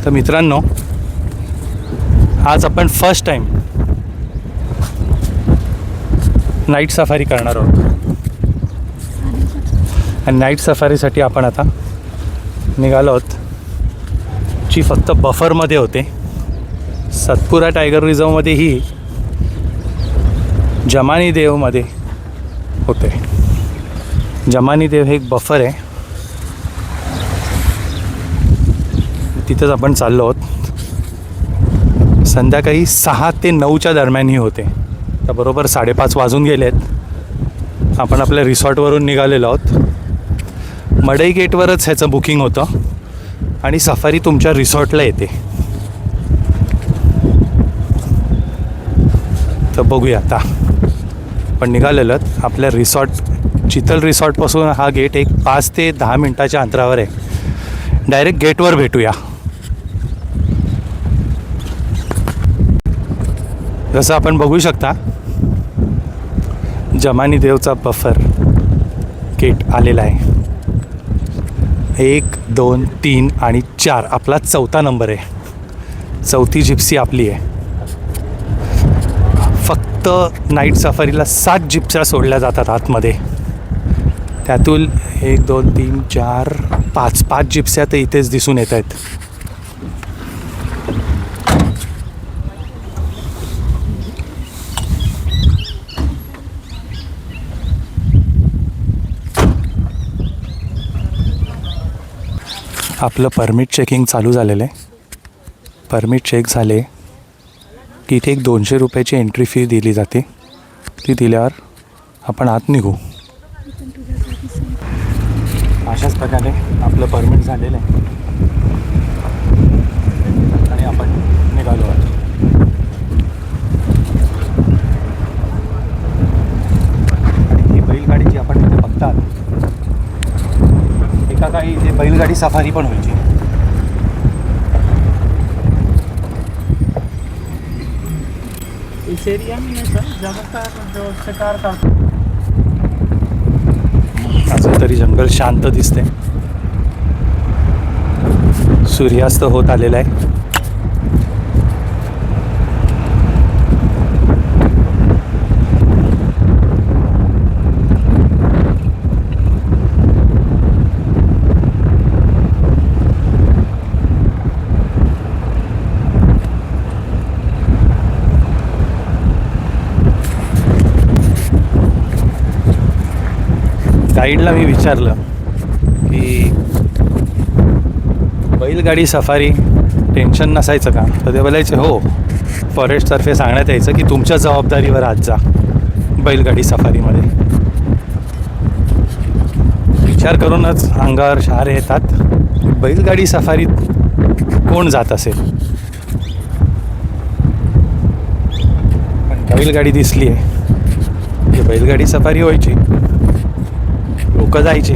तर मित्रांनो, आज आपण फर्स्ट टाइम नाईट सफारी करणार आहोत. आणि नाईट सफारीसाठी आपण आता निघालो आहोत, जी फक्त बफरमध्ये होते. सतपुरा टायगर रिझर्वमध्येही जमानी देवमध्ये होते. जमानी देव हे एक बफर आहे, तिथंच आपण चाललो आहोत. संध्याकाळी 6 ते 9च्या दरम्यान ही होते. तर बरोबर 5:30 वाजून गेले आहेत. आपण आपल्या रिसॉर्टवरून निघालेलो आहोत. मडई गेटवरच ह्याचं बुकिंग होतं आणि सफारी तुमच्या रिसॉर्टला येते. तर बघूया, आता आपण निघालेलो आहेत. आपल्या रिसॉर्ट चितल रिसॉर्टपासून हा गेट एक 5 ते 10 मिनटाच्या अंतरावर आहे. डायरेक्ट गेटवर भेटूया. जसं आपण बघू शकता, जमानी देवचा बफर गेट आलेला आहे. 1, 2, 3 आणि 4 आपला 4था नंबर आहे. 4थी जिप्सी आपली आहे. फक्त नाईट सफारीला 7 जिप्स्या सोडल्या जातात आतमध्ये. त्यातून 1, 2, 3, 4, 5 जिप्स्या तर इथेच दिसून येत आहेत. आपलं परमिट चेकिंग चालू झालेलं आहे. परमिट चेक झाले की इथे एक 200 रुपयाची एंट्री फी दिली जाते. ती दिल्यावर आपण आत निघू. अशाच प्रकारे आपलं परमिट झालेलं आहे आणि आपण निघालो आहोत. आणि ही बैलगाडी जी आपण इथे बघतात, एका काळी इथे बैलगाडी सफारी पण व्हायची. इस एरिया में नहीं सर, ज़्यादातर जो शिकार करते असं तरी जंगल शांत दिसते. सूर्यास्त होत आलेला आहे. गाईडला मी विचारलं की बैलगाडी सफारी टेन्शन नसायचं का? तर ते बोलायचे हो, फॉरेस्टतर्फे सांगण्यात यायचं की तुमच्या जबाबदारीवर आज जा बैलगाडी सफारीमध्ये. विचार करूनच अंगावर शहारे येतात. बैलगाडी सफारीत कोण जात असेल? पण बैलगाडी दिसली आहे की बैलगाडी सफारी व्हायची, लोक जायचे.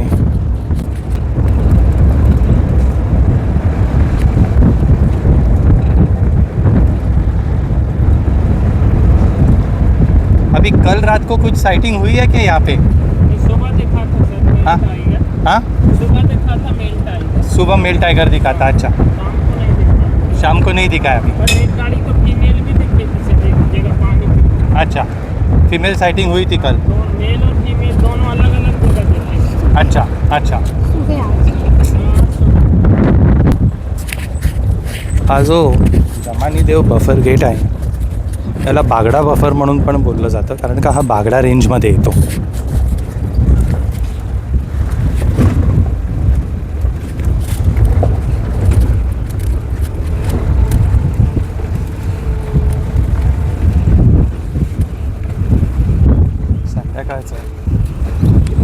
अभी कल रात को कुछ साइटिंग हुई है क्या यहाँ पे? सुबह देखा था सर, मेल हाँ? टाइगर। हाँ, सुबह देखा था मेल टाइगर, सुबह मेल टाइगर दिखा था. अच्छा, शाम को नहीं दिखा। शाम को नहीं दिखा है अभी. पर एक गाड़ी तो फीमेल भी दिखी थी, से देखिएगा पानी में। अच्छा, फीमेल साइटिंग हुई थी कल. तो मेल और फीमेल दोनों अलग अलग जगह दिखे। अच्छा अच्छा. हा जो जमानी देव बफर गेट आहे, त्याला बागडा बफर म्हणून पण बोललं जातं, कारण का हा बागडा रेंजमध्ये येतो. संध्याकाळचं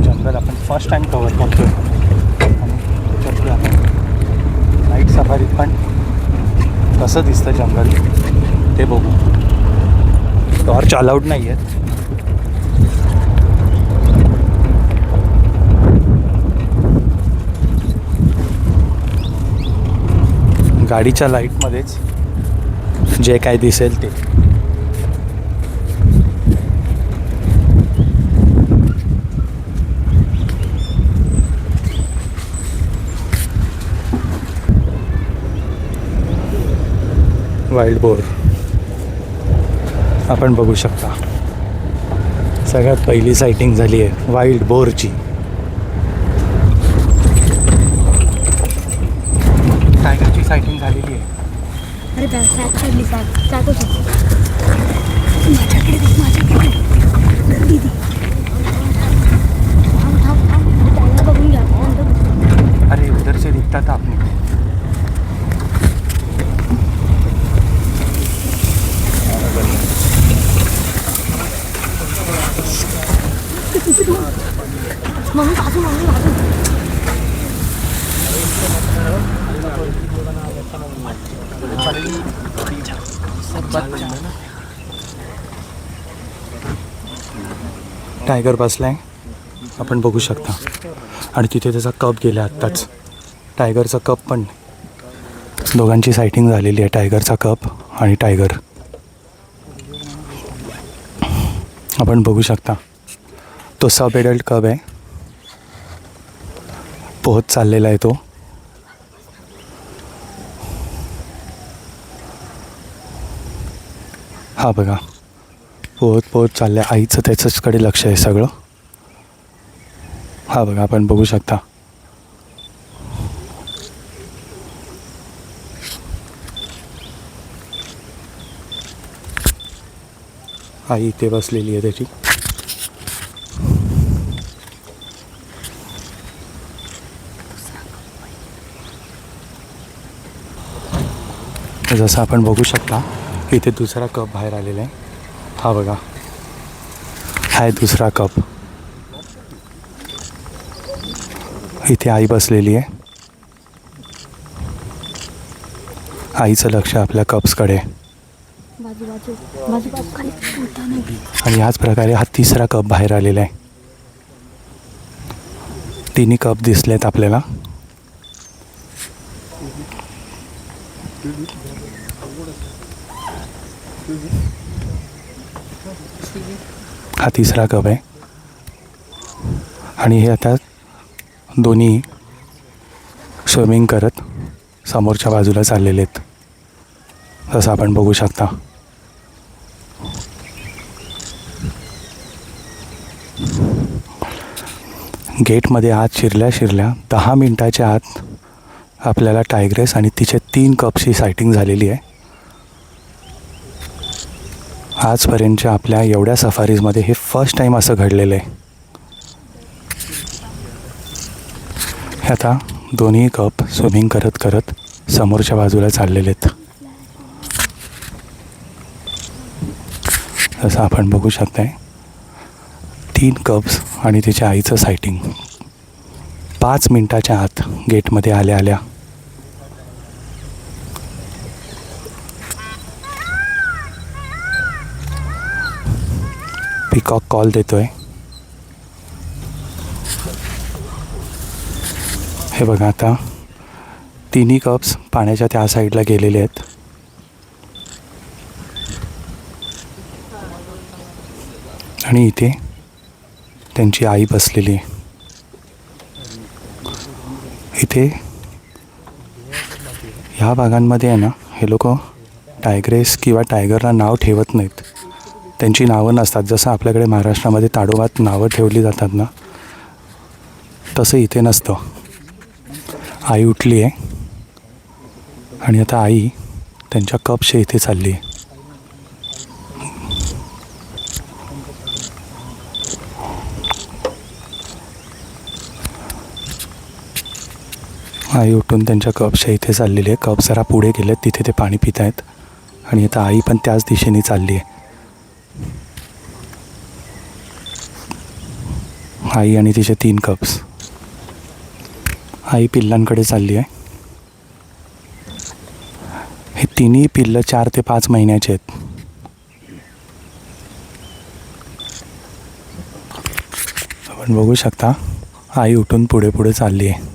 जंगल आपण फर्स्ट टाइम कव्हर करतोय आणि त्याच्यापुढे आपण नाईट सफारीत पण कसं दिसतं जंगल ते बघू. टॉर्च अलाउड नाही आहेत. गाडीच्या लाईटमध्येच जे काय दिसेल ते. वाईल्ड बोर आपण बघू शकता. सगळ्यात पहिली सायटिंग झाली आहे वाईल्ड बोरची. टायगरची सायटिंग झालेली आहे. अरे बॅक साईडली जातोच माझ्याकडे दीदी थांब बघून घ्या. अरे उधर से दिखता था आपने. मम्मी बाजू टायगर बसलाय आपण बघू शकता. आणि तिथे त्याचा कप गेला आत्ताच. टायगरचा कप पण दोघांची सायटिंग झालेली आहे. टायगरचा कप आणि टायगर आपण बघू शकता. तो सब एडल्ट कप आहे. पोहत चाललेला आहे तो. हा बघा पोहत पोहत चाललं. आईचं त्याच्याचकडे लक्ष आहे सगळं. हा बघा आपण बघू शकता. आई इथे बसलेली आहे त्याची. जसं आपण बघू शकता इथे दुसरा कप बाहेर आलेला आहे. हा बघा हा आहे दुसरा कप. इथे आई बसलेली आहे. आईचं लक्ष आपल्या कप्सकडे. आणि ह्याच प्रकारे हा तिसरा कप बाहेर आलेला आहे. तिन्ही कप दिसलेत आपल्याला. हा तिसरा कप आहे. आणि हे आता दोन्ही स्विमिंग करत समोरच्या बाजूला चाललेले आहेत. जसं आपण बघू शकता. गेटमध्ये आत शिरल्या 10 मिनिटाच्या आत आपल्याला टायग्रेस आणि तिचे 3 कपची सायटिंग झालेली आहे. आजपर्यंतच्या आपल्या एवढ्या सफारीजमध्ये हे फर्स्ट टाईम असं घडलेलं आहे. हे आता दोन्ही कप स्विमिंग करत करत समोरच्या बाजूला चाललेले आहेत. जसं आपण बघू शकताय 3 कप्स आणि तिच्या आईचं सायटिंग 5 मिनिटाच्या आत गेटमध्ये आल्या. पिकॉक कॉल देतोय. हे बघा आता तिन्ही कप्स पाण्याच्या त्या साईडला गेलेले आहेत. आणि इथे त्यांची आई बसलेली आहे. इथे ह्या भागांमध्ये आहे ना हे लोक टायग्रेस किंवा टायगरला नाव ठेवत नाहीत. त्यांची नावं नसतात. जसं आपल्याकडे महाराष्ट्रामध्ये ताडोबात नावं ठेवली जातात ना तसं इथे नसतं. आई उठली आहे आणि आता आई त्यांच्या कपच्या इथे चालली आहे. आई उठून त्यांच्या कपच्या इथे चाललेली आहे. कप जरा पुढे गेलेत तिथे ते पाणी पित आहेत. आणि आता आई पण त्याच दिशेने चालली आहे. आई आणि तिचे 3 कप्स. आई पिल्लांकडे चालली आहे. हे तिन्ही पिल्लं 4 ते 5 महिन्याचे आहेत. आपण बघू शकता आई उठून पुढे पुढे चालली आहे.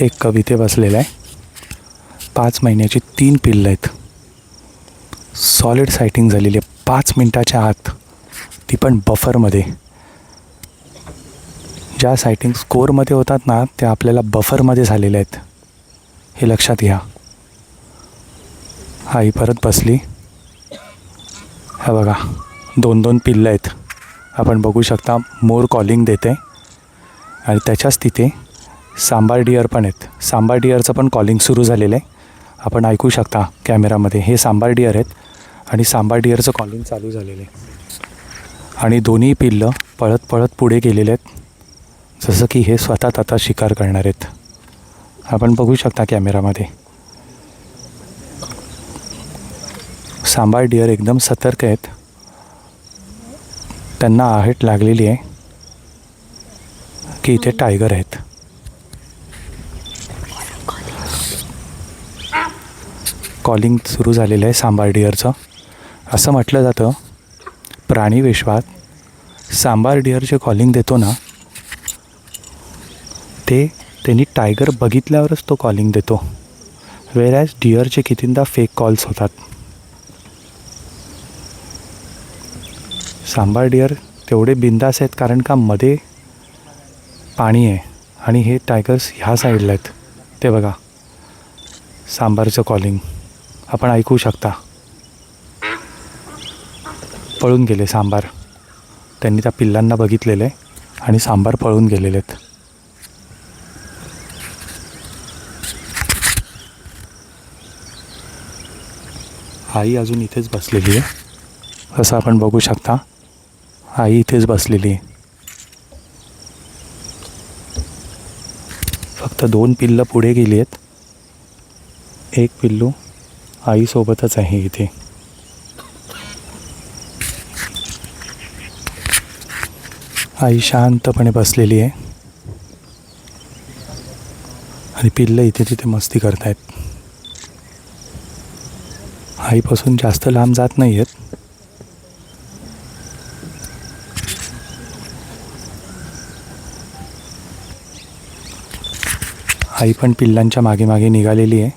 एक कप इथे बसलेला आहे. 5 महिन्याची 3 पिल्लं आहेत. सॉलिड सायटिंग झालेली आहे 5 मिनिटाच्या आत. ती पण बफरमध्ये. ज्या सायटिंग स्कोअरमध्ये होतात ना त्या आपल्याला बफरमध्ये झालेल्या आहेत, हे लक्षात घ्या. आई परत बसली. हा बघा 2-2 पिल्लं आहेत. आपण बघू शकता मोर कॉलिंग देते आणि त्याच्याच तिथे सांबार डिअर पण आहेत. सांबार डिअरचं पण कॉलिंग सुरू झालेलं आहे. आपण ऐकू शकता कॅमेरामध्ये. हे सांबार डिअर आहेत आणि सांबार डिअरचं कॉलिंग चालू झालेलं आहे. आणि दोन्ही पिल्लं पळत पळत पुढे गेलेले आहेत, जसं की हे स्वतः आता शिकार करणार आहेत. आपण बघू शकता कॅमेरामध्ये. सांबार डिअर एकदम सतर्क आहेत. त्यांना आहट लागलेली आहे की इथे टायगर आहेत. कॉलिंग सुरू झालेलं आहे सांबार डिअरचं. असं म्हटलं जातं प्राणीविश्वात सांबार डिअर जे कॉलिंग देतो ना ते त्यांनी टायगर बघितल्यावरच तो कॉलिंग देतो. वेरॅज डिअरचे कितींदा फेक कॉल्स होतात. सांबार डिअर तेवढे बिंदास आहेत कारण का मध्ये पाणी आहे आणि हे टायगर्स ह्या साईडला आहेत. ते बघा सांबारचं कॉलिंग आपण ऐकू शकता. पळून गेले सांबार. त्यांनी त्या पिल्लांना बघितलेलं आहे आणि सांबार पळून गेलेले आहेत. आई अजून इथेच बसलेली आहे, असं आपण बघू शकता. आई इथेच बसलेली आहे. फक्त 2 पिल्लं पुढे गेली आहेत. एक पिल्लू आईसोबतच आहे इथे. आई शांतपणे बसलेली आहे आणि पिल्लं इथे तिथे मस्ती करतायत. आईपासून जास्त लांब जात नाही आहेत. आई पण पिल्लांच्या मागे मागे निघालेली आहे.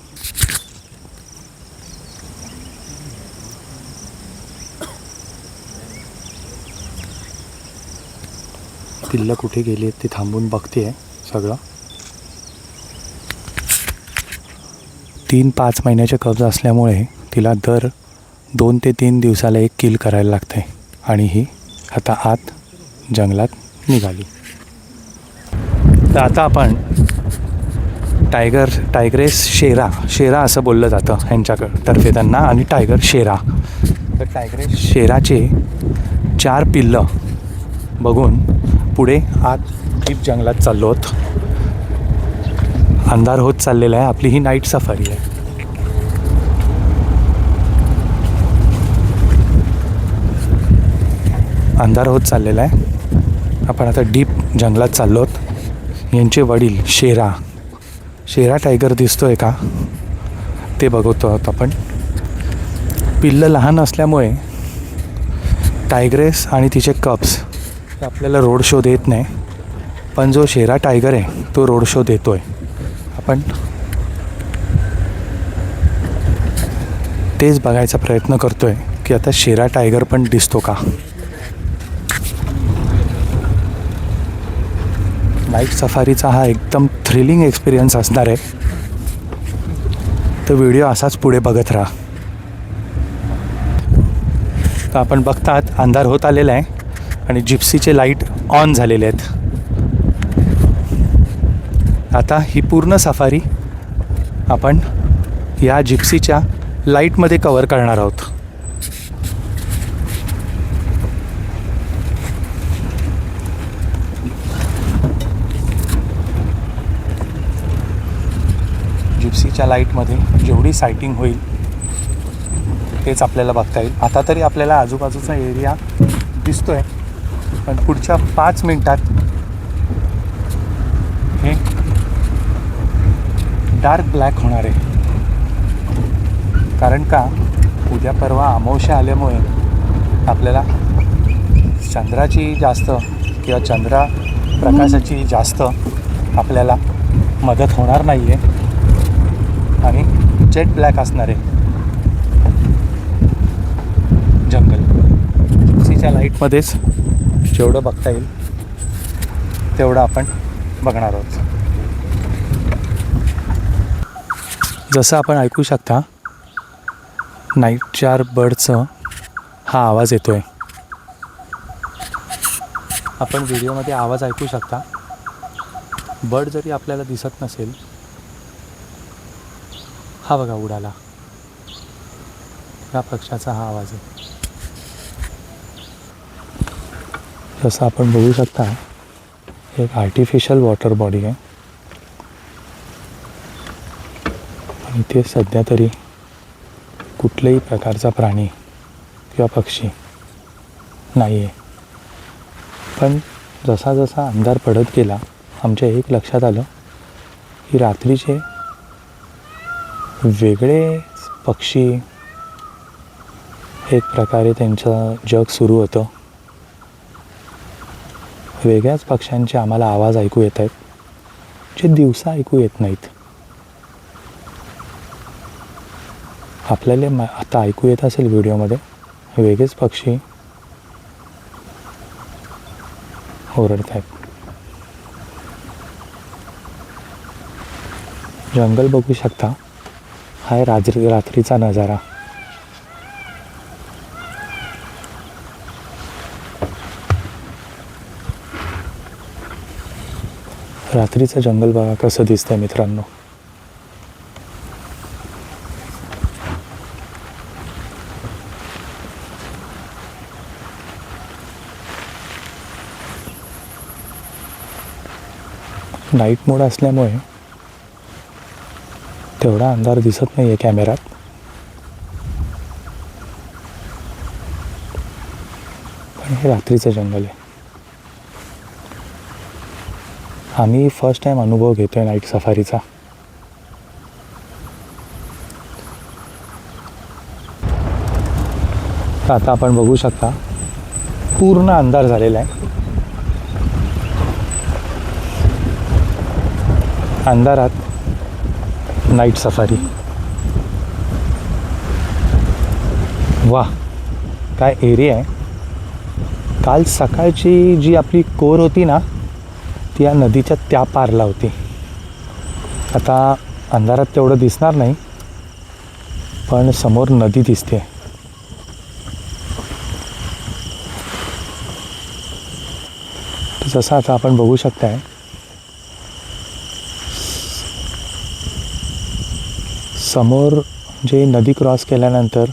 पिल्लं कुठे गेली आहेत ती थांबून बघते आहे सगळं. 3-5 महिन्याचे कब्ज असल्यामुळे तिला दर 2 ते 3 दिवसाला एक किल करायला लागते आणि ही आता आत जंगलात निघाली. तर आता आपण टायग्रेस शेरा असं बोललं जातं ह्यांच्यातर्फे त्यांना, आणि टायगर शेरा. तर टायग्रेस शेराचे 4 पिल्लं बघून पुढे आत डीप जंगलात चाललो आहोत. अंधार होत चाललेला आहे. आपली ही नाईट सफारी आहे. अंधार होत चाललेला आहे. आपण आता डीप जंगलात चाललो आहोत. यांचे वडील शेरा टायगर दिसतोय का ते बघतो आहोत आपण. पिल्लं लहान असल्यामुळे टायग्रेस आणि तिचे कप्स आपल्याला रोड शो देत नाही, पण जो शेरा टायगर आहे तो रोड शो देतोय. आपण तेच बघायचा प्रयत्न करतोय की आता शेरा टायगर पण दिसतो का. नाईट सफारीचा हा एकदम थ्रिलिंग एक्सपिरियन्स असणार आहे. तर व्हिडिओ असाच पुढे बघत राहा. तर आपण बघतात अंधार होत आलेला आहे आणि जिप्सीचे लाईट ऑन झालेले आहेत. आता ही पूर्ण सफारी आपण या जिप्सीच्या लाईटमध्ये कवर करणार आहोत. जिप्सीच्या लाईटमध्ये जेवढी सायटिंग होईल तेच आपल्याला बघता येईल. आता तरी आपल्याला आजूबाजूचा एरिया दिसतोय, पण पुढच्या 5 मिनिटात हे डार्क ब्लॅक होणार आहे. कारण का उद्या परवा अमावस्या आल्यामुळे आपल्याला चंद्राची जास्त किंवा चंद्र प्रकाशाची जास्त आपल्याला मदत होणार नाही आहे आणि जेट ब्लॅक असणार आहे जंगल. जिप्सीच्या लाईटमध्येच जेवढं बघता येईल तेवढं आपण बघणार आहोत. जसं आपण ऐकू शकता नाईटचार बर्डचं हा आवाज येतो आहे. आपण व्हिडिओमध्ये आवाज ऐकू शकता. बर्ड जरी आपल्याला दिसत नसेल, हा बघा उडाला, या पक्ष्याचा हा आवाज आहे. जसं आपण बघू शकता एक आर्टिफिशियल वॉटर बॉडी आहे आणि ते सध्या तरी कुठल्याही प्रकारचा प्राणी किंवा पक्षी नाही आहे. पण जसा जसा अंधार पडत गेला आमच्या एक लक्षात आलं की रात्रीचे वेगळे पक्षी एक प्रकारे त्यांचं जग सुरू होतं. वेगळ्याच पक्ष्यांचे आम्हाला आवाज ऐकू येत आहेत जे दिवसा ऐकू येत नाहीत. आपल्याला आता ऐकू येत असेल व्हिडिओमध्ये वेगळेच पक्षी ओरडत आहेत. जंगल बघू शकता. हा आहे रात्रीचा नजारा. रात्रीचं जंगल बघा कसं दिसतंय मित्रांनो. नाईट मोड असल्यामुळे तेवढा अंधार दिसत नाही आहे कॅमेऱ्यात. पण हे रात्रीचं जंगल आहे. आम्ही फर्स्ट टाईम अनुभव घेतो आहे नाईट सफारीचा. आता आपण बघू शकता पूर्ण अंधार झालेला आहे. अंधारात नाईट सफारी. वाह, काय एरिया आहे. काल सकाळची जी आपली कोर होती ना ती या नदीच्या त्या पारला होती. आता अंधारात तेवढं दिसणार नाही पण समोर नदी दिसते. जसं आता आपण बघू शकताय समोर जे नदी क्रॉस केल्यानंतर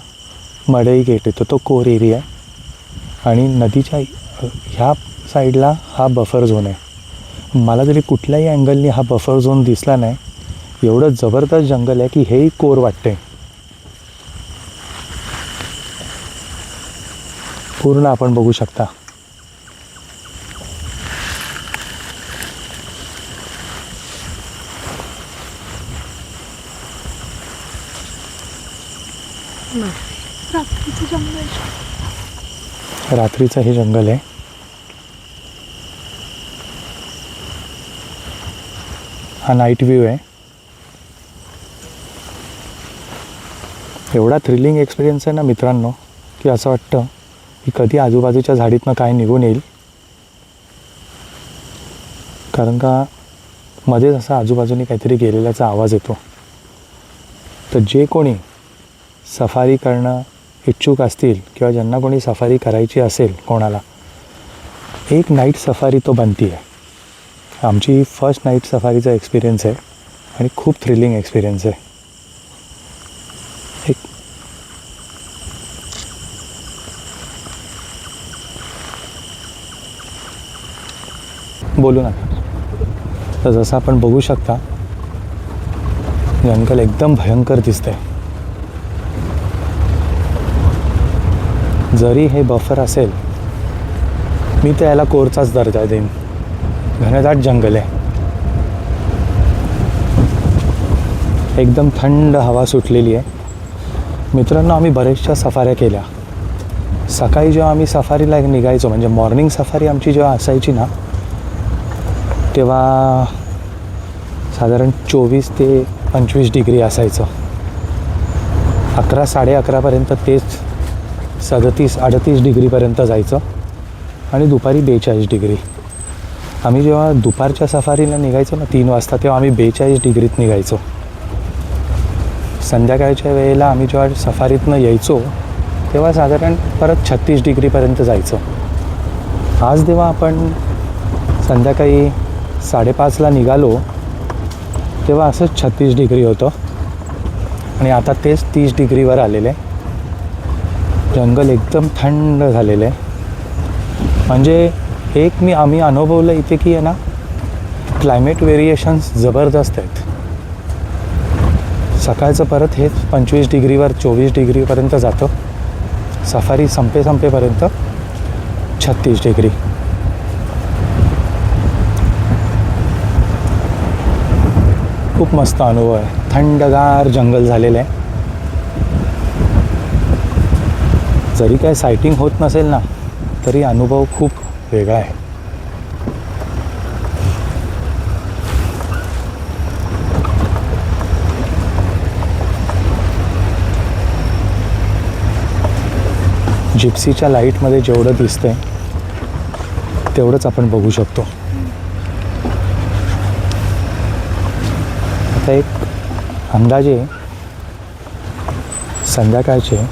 मडई गेट येतो तो कोर एरिया आहे आणि नदीच्या ह्या साईडला हा बफर झोन आहे. मला जरी कुठल्याही अँगलनी हा बफर झोन दिसला नाही, एवढं जबरदस्त जंगल आहे की हेही कोर वाटते. पूर्ण आपण बघू शकता. रात्रीचं हे जंगल आहे. हा नाईट व्ह्यू आहे. एवढा थ्रिलिंग एक्सपिरियन्स आहे ना मित्रांनो की असं वाटतं की कधी आजूबाजूच्या झाडीतनं काय निघून येईल. कारण का मध्येच असा आजूबाजूने काहीतरी गेलेल्याचा आवाज येतो. तर जे कोणी सफारी करणं इच्छुक असतील किंवा ज्यांना कोणी सफारी करायची असेल कोणाला, एक नाईट सफारी तो बनती आहे. आमची फर्स्ट नाईट सफारीचा एक्सपिरियन्स आहे आणि खूप थ्रिलिंग एक्सपिरियन्स आहे. एक बोलू नका. तर जसं आपण बघू शकता जंगल एकदम भयंकर दिसतंय. जरी हे बफर असेल मी तर याला कोरचाच दर्जा देईन. घनदाट जंगल आहे. एकदम थंड हवा सुटलेली आहे. मित्रांनो आम्ही बऱ्याचशा सफाऱ्या केल्या. सकाळी जेव्हा आम्ही सफारीला निघायचो म्हणजे मॉर्निंग सफारी आमची जेव्हा असायची ना तेव्हा साधारण 24 ते 25 डिग्री असायचं. 11 साडे11पर्यंत तेच 37-38 डिग्रीपर्यंत जायचं आणि दुपारी 42 डिग्री. आम्ही जेव्हा दुपारच्या सफारीला निघायचो ना 3 वाजता, तेव्हा आम्ही 42 डिग्रीत निघायचो. संध्याकाळच्या वेळेला आम्ही जेव्हा सफारीतनं यायचो तेव्हा साधारण परत 36 डिग्रीपर्यंत जायचो. आज जेव्हा आपण संध्याकाळी 5:30ला निघालो तेव्हा असंच 36 डिग्री होतं आणि आता तेच 30 डिग्रीवर आलेलं आहे. जंगल एकदम थंड झालेलं आहे. म्हणजे आम्ही अनुभवलं इथे की आहे ना, क्लायमेट व्हेरिएशन्स जबरदस्त आहेत. सकाळचं परत हेच 25 डिग्रीवर 24 डिग्रीपर्यंत जातं. सफारी संपेपर्यंत 36 डिग्री. खूप मस्त अनुभव आहे. थंडगार जंगल झालेलं आहे. जरी काय सायटिंग होत नसेल ना तरी अनुभव खूप वेगळा आहे. जिप्सीच्या लाईटमध्ये जेवढं दिसतंय तेवढंच आपण बघू शकतो. आता एक अंदाजे संध्याकाळचे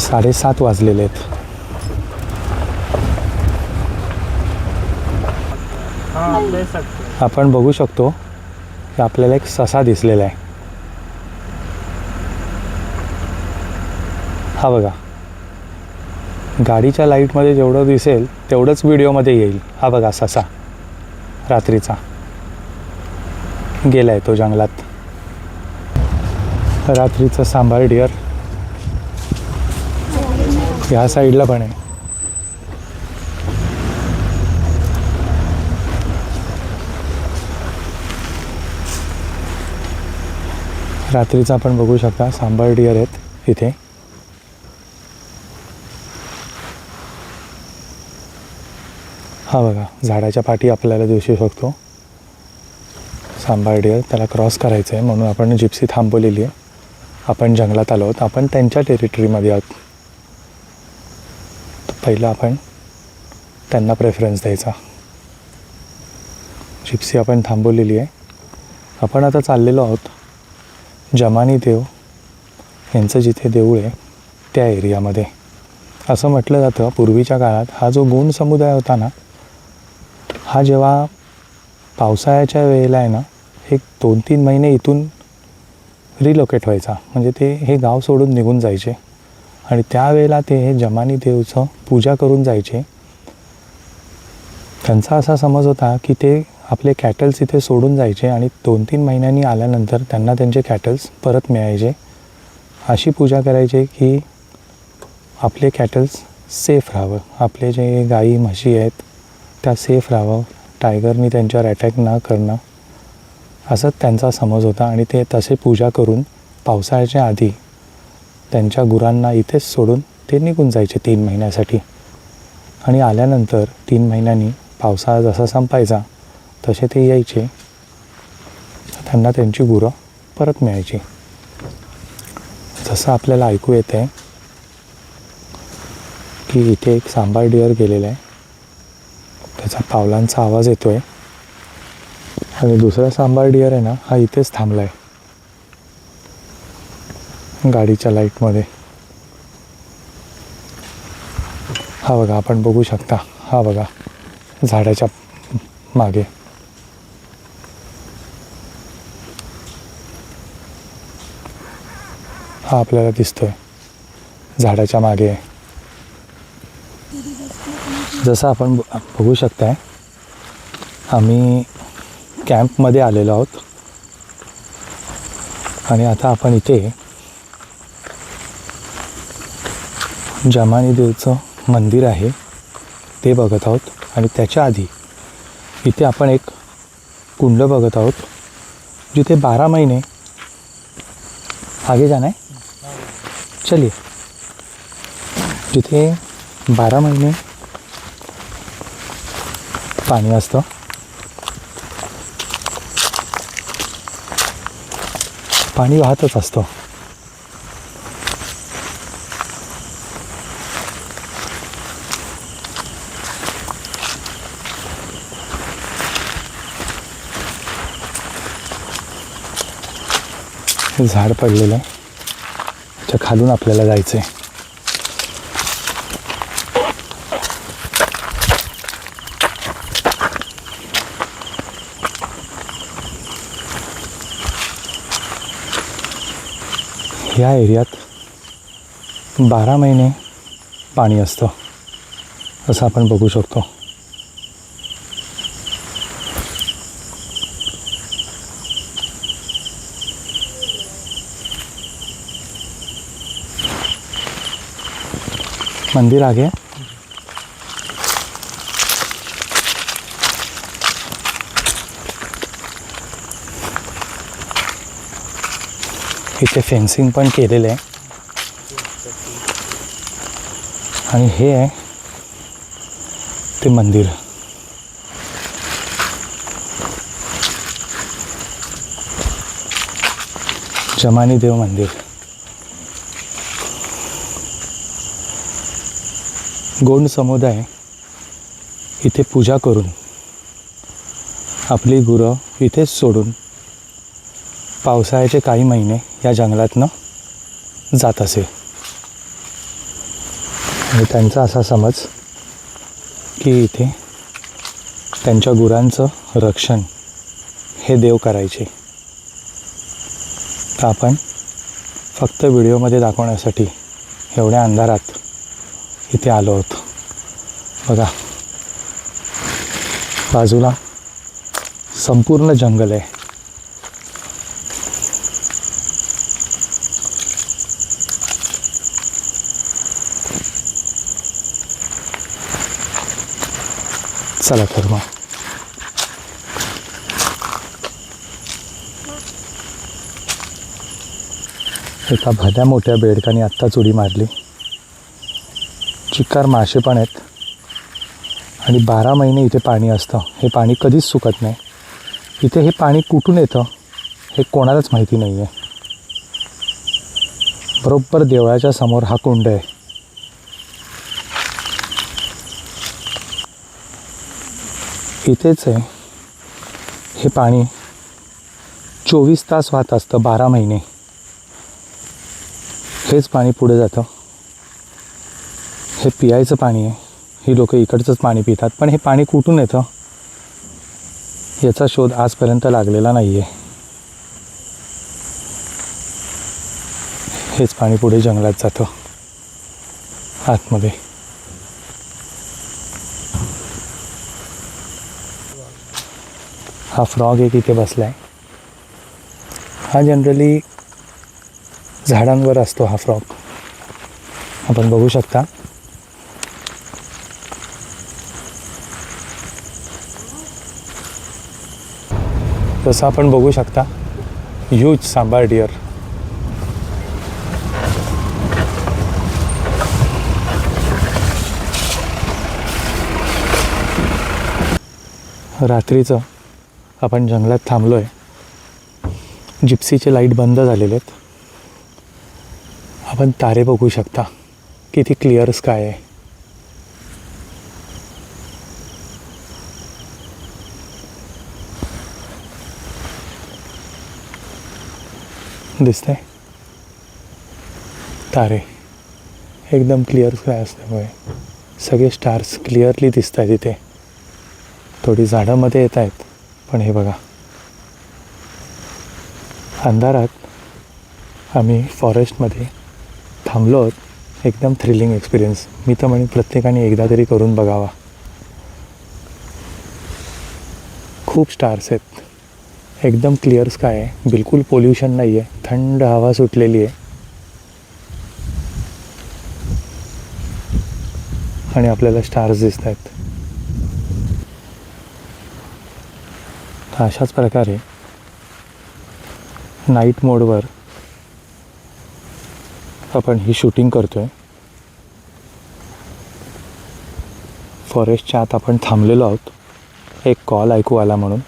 7:30 वाजलेले आहेत. हाँ आप ले सकते हैं. आपण बघू शकतो की आपल्याला एक ससा दिसलेला आहे. हा बघा, गाडीच्या लाईटमध्ये जेवढं दिसेल तेवढंच व्हिडिओमध्ये येईल. हा बघा ससा रात्रीचा गेला आहे तो जंगलात. रात्रीचं सांबार डिअर ह्या साईडला पण आहे. रात्रीचा आपण बघू शकता सांबार डिअर आहेत इथे. हा बघा, झाडाच्या पाठी आपल्याला दिसू शकतो सांबार डिअर. त्याला क्रॉस करायचं आहे म्हणून आपण जिप्सी थांबवलेली आहे. आपण जंगलात आलो आहोत. आपण त्यांच्या टेरिटरीमध्ये आहोत. पहिलं आपण त्यांना प्रेफरन्स द्यायचा. जिप्सी आपण थांबवलेली आहे. आपण आता चाललेलो आहोत जमानी देव यांचं जिथे देऊळ आहे त्या एरियामध्ये. असं म्हटलं जातं पूर्वीच्या काळात हा जो गोंड समुदाय होता ना, हा जेव्हा पावसाळ्याच्या वेळेला आहे ना, एक 2-3 महिने इथून रिलोकेट व्हायचा. म्हणजे ते हे गाव सोडून निघून जायचे आणि त्यावेळेला ते जमानी देवचं पूजा करून जायचे. त्यांचा असा समज होता की ते आपले कॅटल्स इथे सोडून जायचे आणि 2-3 महिन्यांनी आल्यानंतर त्यांना त्यांचे कॅटल्स परत मिळायचे. अशी पूजा करायचे की आपले कॅटल्स सेफ राहावं, आपले जे गाई म्हशी आहेत त्या सेफ राहावं, टायगरनी त्यांच्यावर अटॅक न करणं, असंच त्यांचा समज होता. आणि ते तसे पूजा करून पावसाळ्याच्या आधी त्यांच्या गुरांना इथेच सोडून ते निघून जायचे 3 महिन्यासाठी. आणि आल्यानंतर 3 महिन्यांनी पावसाळा जसा संपायचा तसे ते यायचे, त्यांना त्यांची गुरं परत मिळायची. जसं आपल्याला ऐकू येतं आहे की इथे एक सांबार डिअर गेलेला आहे. त्याचा पावलांचा आवाज येतो आहे. आणि दुसरा सांबार डिअर आहे ना, हा इथेच थांबला आहे गाडीच्या लाईटमध्ये. हा बघा, आपण बघू शकता. हा बघा झाडाच्या मागे. हा आपल्याला दिसतोय झाडाच्या मागे. जसं आपण बघू शकताय आम्ही कॅम्पमध्ये आलेलो आहोत आणि आता आपण इथे जमानी देवचं मंदिर आहे ते बघत आहोत. आणि त्याच्या आधी इथे आपण एक कुंड बघत आहोत जिथे 12 महिने आगे जाना है, चलिए, जिथे 12 महिने पाणी असतं. पाणी वाहतच असतं. हे झाड पडलेलं आहे, त्याच्या खालून आपल्याला जायचं आहे. ह्या एरियात 12 महिने पाणी असतं असं आपण बघू शकतो. मंदिर आगे इथे फेन्सिंग पण केलेलं आहे आणि हे आहे ते मंदिर. जमानी देव मंदिर. गोंड समुदाय इथे पूजा करून आपली गुरं इथेच सोडून पावसाळ्याचे काही महिने या जंगलातनं जात असे. आणि त्यांचा असा समज की इथे त्यांच्या गुरांचं रक्षण हे देव करायचे. तर आपण फक्त व्हिडिओमध्ये दाखवण्यासाठी एवढ्या अंधारात इथे आलो आहोत. बघा बाजूला संपूर्ण जंगल आहे. चला तर मग एका भल्या मोठ्या बेडकाने आत्ताच उडी मारली. चिक्कार मासे पण आहेत आणि 12 महिने इथे पाणी असतं. हे पाणी कधीच सुकत नाही. इथे हे पाणी कुठून येतं हे कोणालाच माहिती नाही आहे. बरोबर देवळाच्या समोर हा कुंड आहे. इथेच आहे हे पाणी 24 तास वाहत असतं. 12 महिने हेच पाणी पुढे जातं. हे पियायचं पाणी आहे. ही लोक इकडचंच पाणी पितात. पण हे पाणी कुठून येतं याचा शोध आजपर्यंत लागलेला नाही आहे. हेच पाणी पुढे जंगलात जातं आतमध्ये. हा फ्रॉग एक इथे बसला आहे. हा जनरली झाडांवर असतो हा फ्रॉग. आपण बघू शकता. जसं आपण बघू शकता ह्यूज सांबार डिअर. रात्रीचं आपण जंगलात थांबलो आहे. जिप्सीचे लाईट बंद झालेले आहेत. आपण तारे बघू शकता. किती क्लिअर स्काय आहे. दिसतंय तारे. एकदम क्लिअर स्काय असल्यामुळे सगळे स्टार्स क्लिअरली दिसत आहेत इथे. थोडी झाडामध्ये येत आहेत पण हे बघा. अंधारात आम्ही फॉरेस्टमध्ये थांबलो आहोत. एकदम थ्रिलिंग एक्सपिरियन्स. मी तर म्हणेन प्रत्येकाने एकदा तरी करून बघावा. खूप स्टार्स आहेत. एकदम क्लिअर स्काय आहे. बिलकुल पोल्युशन नाही आहे. थंड हवा सुटलेली आहे आणि आपल्याला स्टार्स दिसत आहेत. अशाच प्रकारे नाईट मोडवर आपण ही शूटिंग करतोय. फॉरेस्टच्या आत आपण थांबलेलो आहोत. एक कॉल ऐकू आला म्हणून.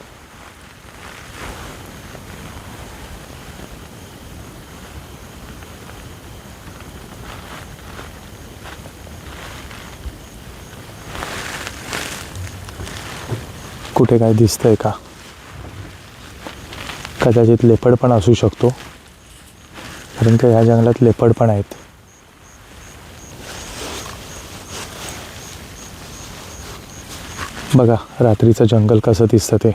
कुठे काय दिसतंय का? कदाचित लेपर्ड पण असू शकतो. कारण का ह्या जंगलात लेपर्ड पण आहेत. बघा रात्रीचं जंगल कसं दिसतं ते.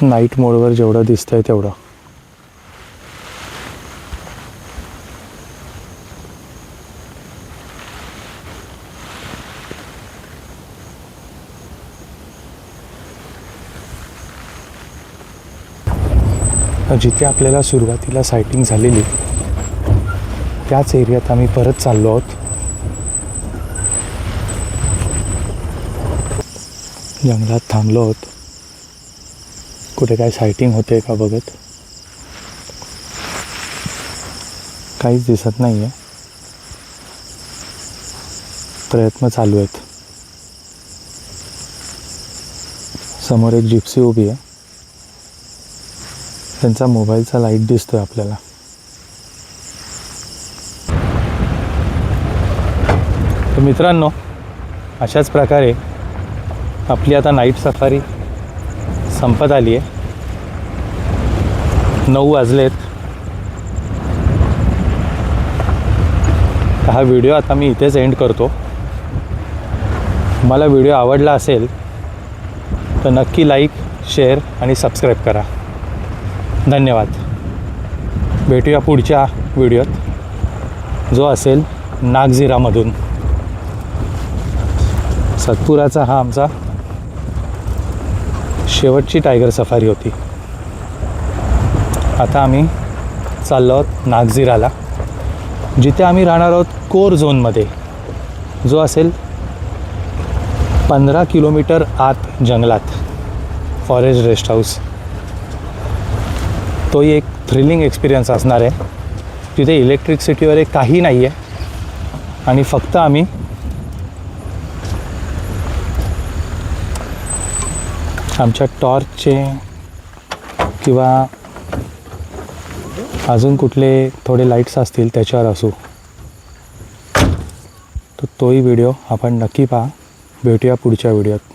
नाईट मोडवर जेवढं दिसतंय तेवढं. जिथे आपल्याला सुरुवातीला सायटिंग झालेली त्याच एरियात आम्ही परत चाललो आहोत. जंगलात थांबलो आहोत, कुठे काय सायटिंग होते का बघत. काहीच दिसत नाही आहे. प्रयत्न चालू आहेत. समोर एक जिप्सी उभी आहे, त्यांचा मोबाईलचा लाईट दिसतोय आपल्याला. तर मित्रांनो, अशाच प्रकारे आपली आता नाईट सफारी संपत आली आहे. 9 वाजलेत. हा व्हिडिओ आता मी इथेच एंड करतो. तुम्हाला व्हिडिओ आवडला असेल तर नक्की लाईक, शेअर आणि सबस्क्राईब करा. धन्यवाद. भेटूया पुढच्या व्हिडिओत, जो असेल नागझिरामधून. सतपुराचा हा आमचा शेवटची टायगर सफारी होती. आता आम्ही चाललो आहोत नागझिराला, जिथे आम्ही राहणार आहोत कोर झोनमध्ये, जो असेल 15 किलोमीटर आत जंगलात. Forest rest house. तोही एक थ्रिलिंग एक्सपिरियन्स असणार आहे. तिथे इलेक्ट्रिसिटी वगैरे काही नाही आहे आणि फक्त आम्ही आमच्या टॉर्चचे किंवा अजून कुठले थोडे लाईट्स असतील त्याच्यावर असू. तर तोही व्हिडिओ आपण नक्की पहा. भेटूया पुढच्या व्हिडिओत.